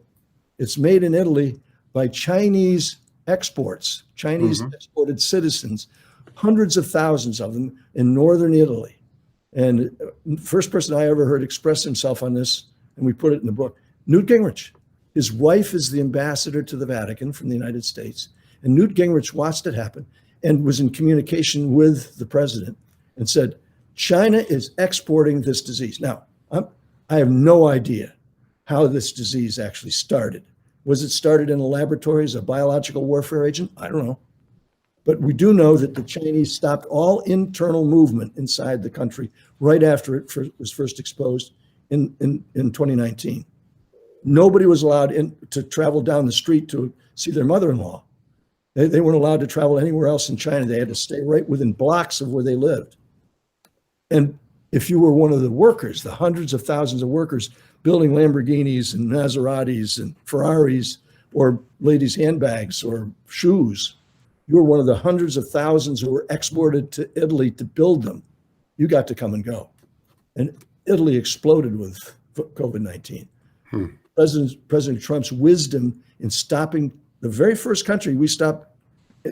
it's made in Italy by Chinese exports, Chinese exported citizens, hundreds of thousands of them in northern Italy. And first person I ever heard express himself on this, and we put it in the book, Newt Gingrich. His wife is the ambassador to the Vatican from the United States. And Newt Gingrich watched it happen and was in communication with the president and said, China is exporting this disease. Now, I have no idea how this disease actually started. Was it started in a laboratory as a biological warfare agent? I don't know. But we do know that the Chinese stopped all internal movement inside the country right after it was first exposed in 2019. Nobody was allowed to travel down the street to see their mother-in-law. They weren't allowed to travel anywhere else in China. They had to stay right within blocks of where they lived. And if you were one of the workers, the hundreds of thousands of workers building Lamborghinis and Maseratis and Ferraris or ladies' handbags or shoes, you were one of the hundreds of thousands who were exported to Italy to build them. You got to come and go. And Italy exploded with COVID-19. President Trump's wisdom in stopping the very first country we stopped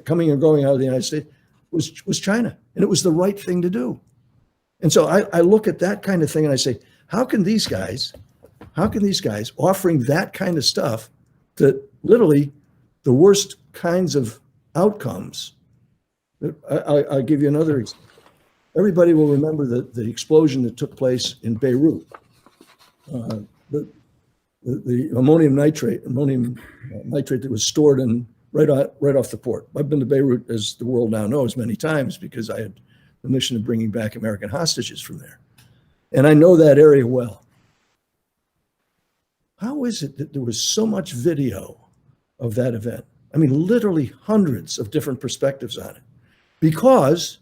coming and going out of the United States was China. And it was the right thing to do. And so I look at that kind of thing and I say, how can these guys offering that kind of stuff to literally the worst kinds of outcomes? I'll give you another example. Everybody will remember the explosion that took place in Beirut. The ammonium nitrate that was stored in right off the port. I've been to Beirut, as the world now knows, many times because I had the mission of bringing back American hostages from there. And I know that area well. How is it that there was so much video of that event? I mean, literally hundreds of different perspectives on it. Because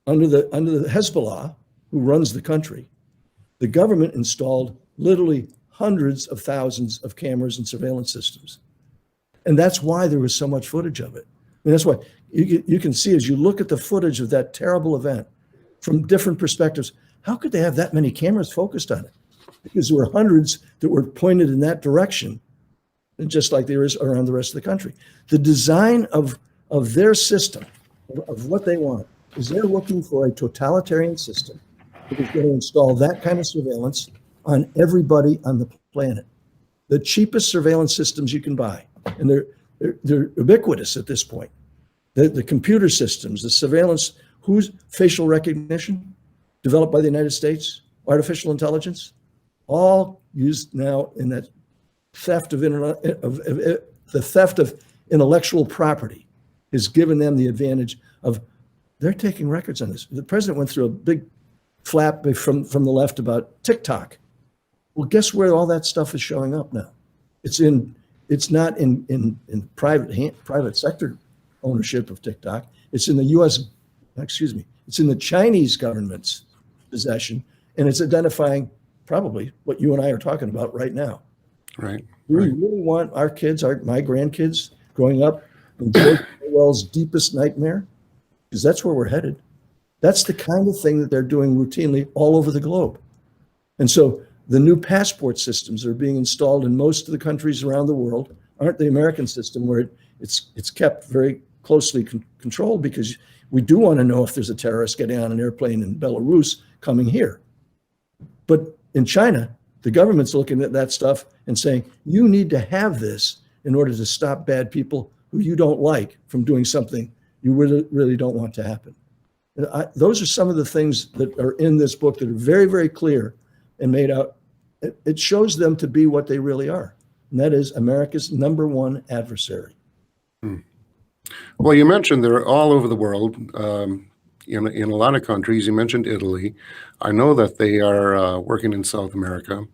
under the Hezbollah, who runs the country, the government installed literally hundreds of thousands of cameras and surveillance systems. And that's why there was so much footage of it. I mean, that's why you can see as you look at the footage of that terrible event from different perspectives, how could they have that many cameras focused on it? Because there were hundreds that were pointed in that direction, and just like there is around the rest of the country. The design of their system, of what they want, is they're looking for a totalitarian system that is going to install that kind of surveillance on everybody on the planet. The cheapest surveillance systems you can buy, and they're ubiquitous at this point. The computer systems, the surveillance, whose facial recognition, developed by the United States, artificial intelligence, all used now in that theft of intellectual property has given them the advantage of they're taking records on this. The president went through a big flap from the left about TikTok. Well, guess where all that stuff is showing up now? It's not in private sector ownership of TikTok. It's in it's in the Chinese government's possession, and it's identifying probably what you and I are talking about right now. Right. Do we really want our kids, my grandkids, growing up in George Orwell's deepest nightmare? Because that's where we're headed. That's the kind of thing that they're doing routinely all over the globe. And so the new passport systems that are being installed in most of the countries around the world aren't the American system, where it's kept very closely controlled, because we do want to know if there's a terrorist getting on an airplane in Belarus coming here. But in China, the government's looking at that stuff and saying, you need to have this in order to stop bad people who you don't like from doing something you really, really don't want to happen. Those are some of the things that are in this book that are very, very clear and made out. It shows them to be what they really are, and that is America's number one adversary. Well, you mentioned they're all over the world, in a lot of countries. You mentioned Italy. I know that they are working in South America.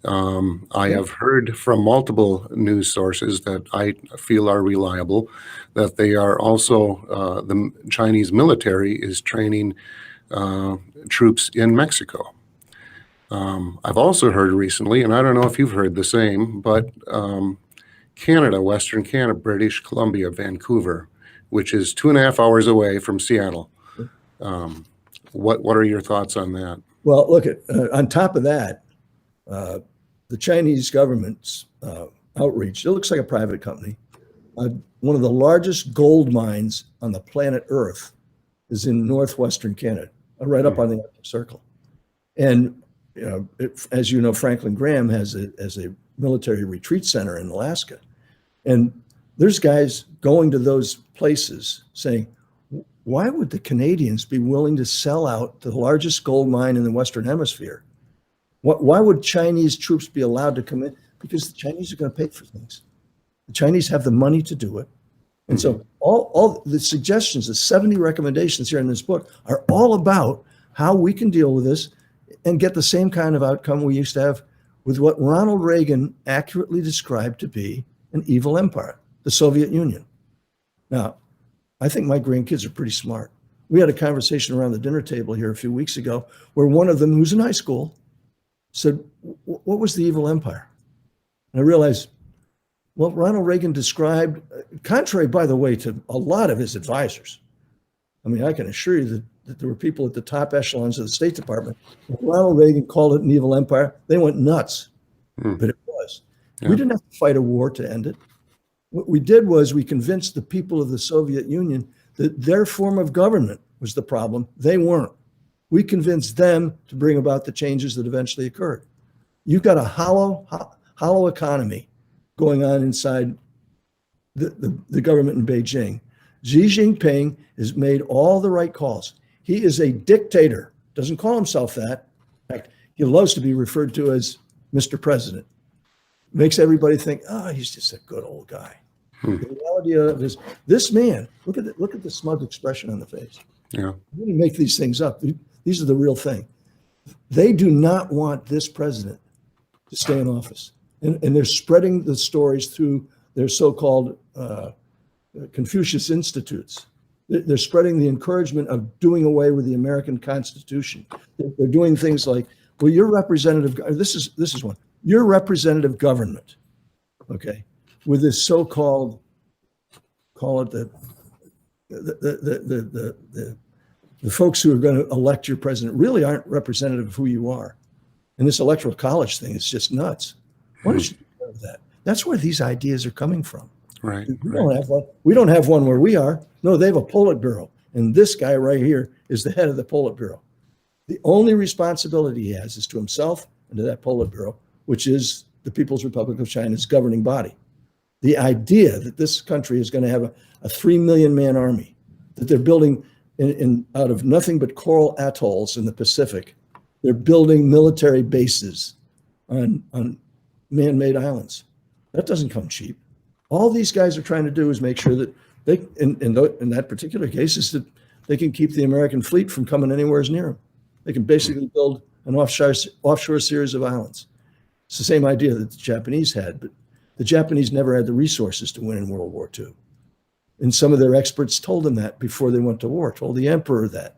I have heard from multiple news sources that I feel are reliable that they are also, the Chinese military is training troops in Mexico. I've also heard recently, and I don't know if you've heard the same, but Canada, Western Canada, British Columbia, Vancouver, which is 2.5 hours away from Seattle. What are your thoughts on that? Well, look, on top of that, the Chinese government's outreach. It looks like a private company. One of the largest gold mines on the planet Earth is in northwestern Canada, right up on the Arctic Circle. And as you know, Franklin Graham has a military retreat center in Alaska. And there's guys going to those places saying, why would the Canadians be willing to sell out the largest gold mine in the Western Hemisphere? Why would Chinese troops be allowed to come in? Because the Chinese are going to pay for things. The Chinese have the money to do it. And so all the suggestions, the 70 recommendations here in this book are all about how we can deal with this and get the same kind of outcome we used to have with what Ronald Reagan accurately described to be an evil empire, the Soviet Union. Now, I think my grandkids are pretty smart. We had a conversation around the dinner table here a few weeks ago where one of them, who's in high school, said, what was the evil empire? And I realized, well, Ronald Reagan described, contrary, by the way, to a lot of his advisors. I mean, I can assure you that there were people at the top echelons of the State Department. When Ronald Reagan called it an evil empire, they went nuts, but it was. Yeah. We didn't have to fight a war to end it. What we did was we convinced the people of the Soviet Union that their form of government was the problem. They weren't. We convinced them to bring about the changes that eventually occurred. You've got a hollow economy going on inside the government in Beijing. Xi Jinping has made all the right calls. He is a dictator, doesn't call himself that. In fact, he loves to be referred to as Mr. President. Makes everybody think, he's just a good old guy. The reality of this man, look at the smug expression on the face. Yeah. You didn't make these things up. These are the real thing. They do not want this president to stay in office. And they're spreading the stories through their so-called Confucius Institutes. They're spreading the encouragement of doing away with the American Constitution. They're doing things like, well, your representative, this is one, your representative government, okay, with this so-called, call it the folks who are going to elect your president really aren't representative of who you are. And this electoral college thing is just nuts. Why don't you know that? That's where these ideas are coming from. Right. We don't have one where we are. No, they have a Politburo. And this guy right here is the head of the Politburo. The only responsibility he has is to himself and to that Politburo, which is the People's Republic of China's governing body. The idea that this country is going to have a 3 million man army, that they're building out of nothing but coral atolls in the Pacific, they're building military bases on man-made islands. That doesn't come cheap. All these guys are trying to do is make sure that they, in that particular case, is that they can keep the American fleet from coming anywhere near them. They can basically build an offshore series of islands. It's the same idea that the Japanese had, but the Japanese never had the resources to win in World War II. And some of their experts told them that before they went to war, told the emperor that.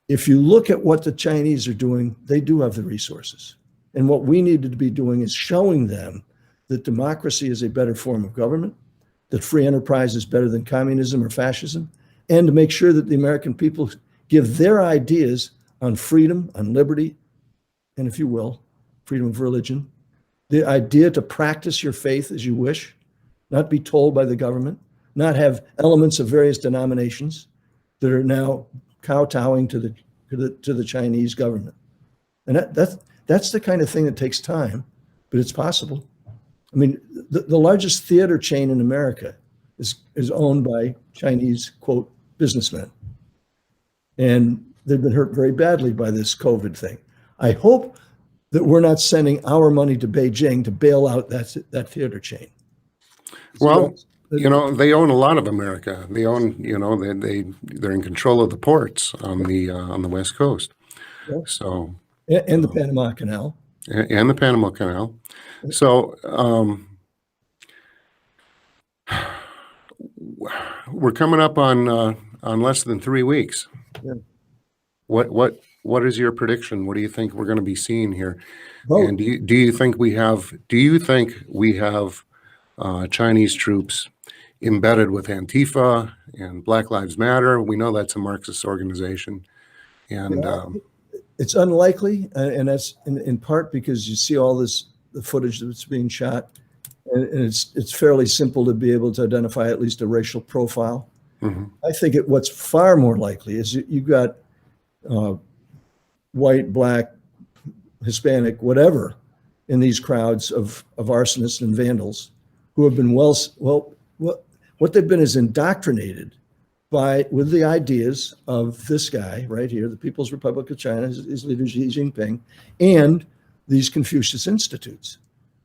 If you look at what the Chinese are doing, they do have the resources. And what we needed to be doing is showing them that democracy is a better form of government, that free enterprise is better than communism or fascism, and to make sure that the American people give their ideas on freedom, on liberty, and if you will, freedom of religion, the idea to practice your faith as you wish, not be told by the government, not have elements of various denominations that are now kowtowing to the Chinese government. And that's the kind of thing that takes time, but it's possible. I mean, the largest theater chain in America is owned by Chinese, quote, businessmen. And they've been hurt very badly by this COVID thing. I hope that we're not sending our money to Beijing to bail out that theater chain. Well, they own a lot of America. They own, they're in control of the ports on the West Coast. Yeah. So and the Panama Canal. And the Panama Canal. So we're coming up on less than 3 weeks. Yeah. What is your prediction? What do you think we're going to be seeing here? Both. And do you think we have Chinese troops embedded with Antifa and Black Lives Matter? We know that's a Marxist organization, and it's unlikely, and that's in part because you see all the footage that's being shot, and it's fairly simple to be able to identify at least a racial profile. I think what's far more likely is you've got white, black, Hispanic, whatever, in these crowds of arsonists and vandals who have been what they've been is indoctrinated with the ideas of this guy right here, the People's Republic of China, his leader Xi Jinping, and these Confucius Institutes.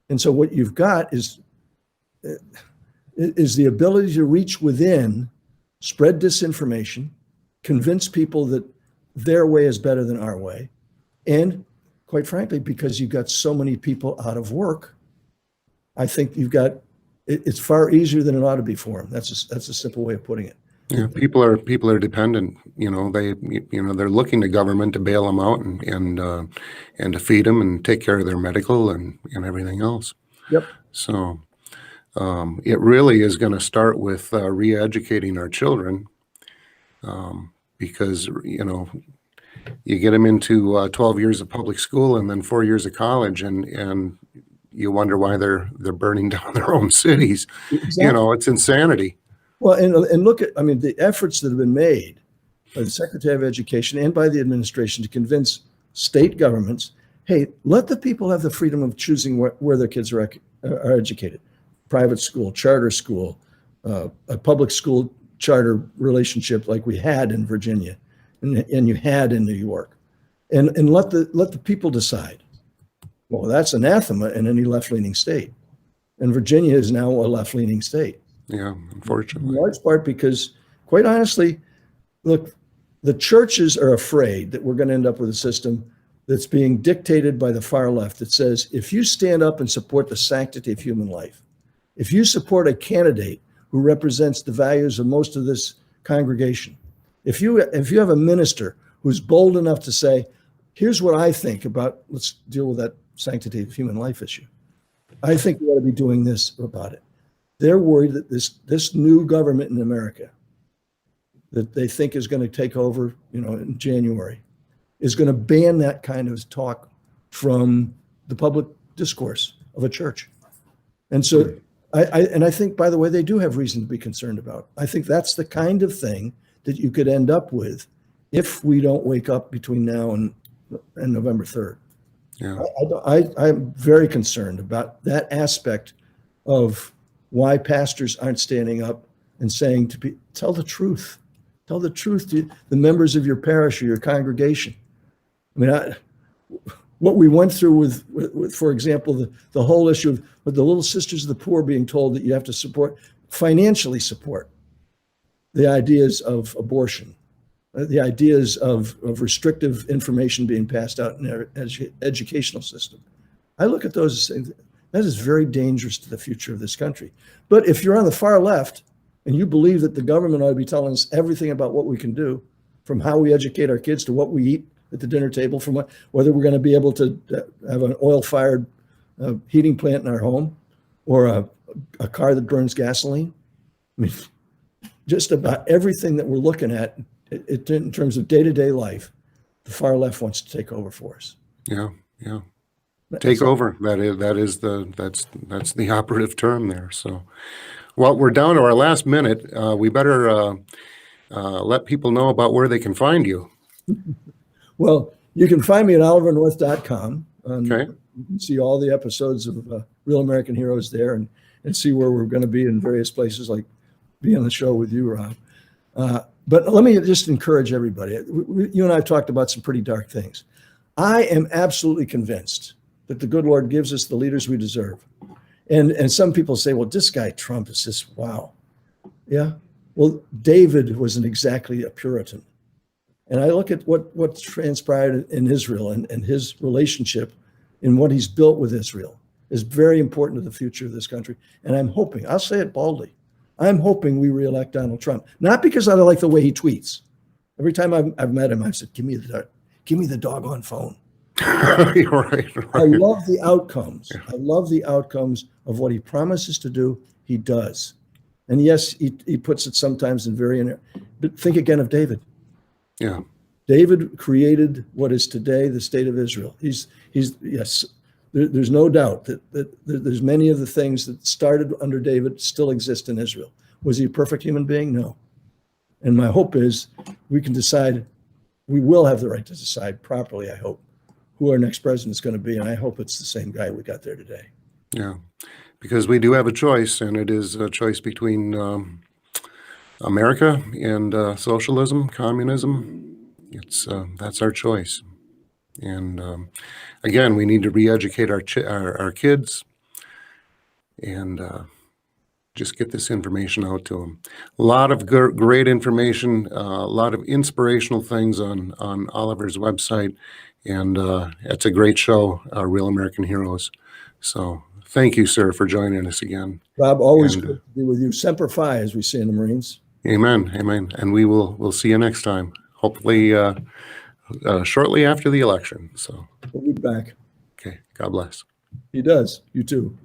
And so what you've got is the ability to reach within, spread disinformation, convince people that their way is better than our way, and quite frankly, because you've got so many people out of work, I think it's far easier than it ought to be for them. That's a simple way of putting it. Yeah, people are dependent. They're looking to government to bail them out and to feed them and take care of their medical and everything else. Yep. So it really is going to start with re-educating our children, because you get them into 12 years of public school and then 4 years of college, and you wonder why they're burning down their own cities. Exactly. It's insanity. Well, and look at, the efforts that have been made by the Secretary of Education and by the administration to convince state governments, hey, let the people have the freedom of choosing where their kids are educated. Private school, charter school, a public school charter relationship like we had in Virginia and you had in New York. And let the people decide. Well, that's anathema in any left-leaning state. And Virginia is now a left-leaning state. Yeah, unfortunately. In large part because, quite honestly, look, the churches are afraid that we're going to end up with a system that's being dictated by the far left that says, if you stand up and support the sanctity of human life, if you support a candidate who represents the values of most of this congregation, if you have a minister who's bold enough to say, here's what I think about, let's deal with that sanctity of human life issue. I think we ought to be doing this about it. They're worried that this new government in America that they think is going to take over, in January, is going to ban that kind of talk from the public discourse of a church. And so I think, by the way, they do have reason to be concerned about. I think that's the kind of thing that you could end up with if we don't wake up between now and November 3rd. Yeah. I'm very concerned about that aspect of why pastors aren't standing up and saying tell the truth. Tell the truth to the members of your parish or your congregation. What we went through with for example, the whole issue of the Little Sisters of the Poor being told that you have to financially support the ideas of abortion, the ideas of restrictive information being passed out in our educational system. I look at those as saying, that is very dangerous to the future of this country. But if you're on the far left and you believe that the government ought to be telling us everything about what we can do, from how we educate our kids to what we eat at the dinner table, from whether we're going to be able to have an oil-fired heating plant in our home or a car that burns gasoline. Just about everything that we're looking at in terms of day-to-day life, the far left wants to take over for us. Yeah. Take over. That's the operative term there. So, well, we're down to our last minute. We better let people know about where they can find you. Well, you can find me at olivernorth.com. Okay. You can see all the episodes of Real American Heroes there and see where we're going to be in various places, like be on the show with you, Rob. But let me just encourage everybody. You and I have talked about some pretty dark things. I am absolutely convinced that the good Lord gives us the leaders we deserve. And some people say, well, this guy Trump is just, wow. Yeah. Well, David wasn't exactly a Puritan. And I look at what transpired in Israel and his relationship and what he's built with Israel is very important to the future of this country. And I'm hoping, I'll say it boldly, I'm hoping we reelect Donald Trump. Not because I like the way he tweets. Every time I've met him, I've said, give me the doggone phone. Right. I love the outcomes. Yeah. I love the outcomes of what he promises to do. He does. And yes, he puts it sometimes in but think again of David. Yeah. David created what is today the state of Israel. Yes, there's no doubt that there's many of the things that started under David still exist in Israel. Was he a perfect human being? No. And my hope is we can decide, we will have the right to decide properly, I hope, who our next president is going to be. And I hope it's the same guy we got there today. Yeah, because we do have a choice, and it is a choice between America and socialism, communism. That's our choice. And again, we need to re-educate our kids and just get this information out to them. A lot of great information, a lot of inspirational things on Oliver's website, and it's a great show, Real American Heroes. So thank you, sir, for joining us again. Rob, always good to be with you. Semper Fi, as we say in the Marines. Amen, amen. And we'll see you next time. Hopefully shortly after the election. So we'll be back. Okay, God bless. He does. You too.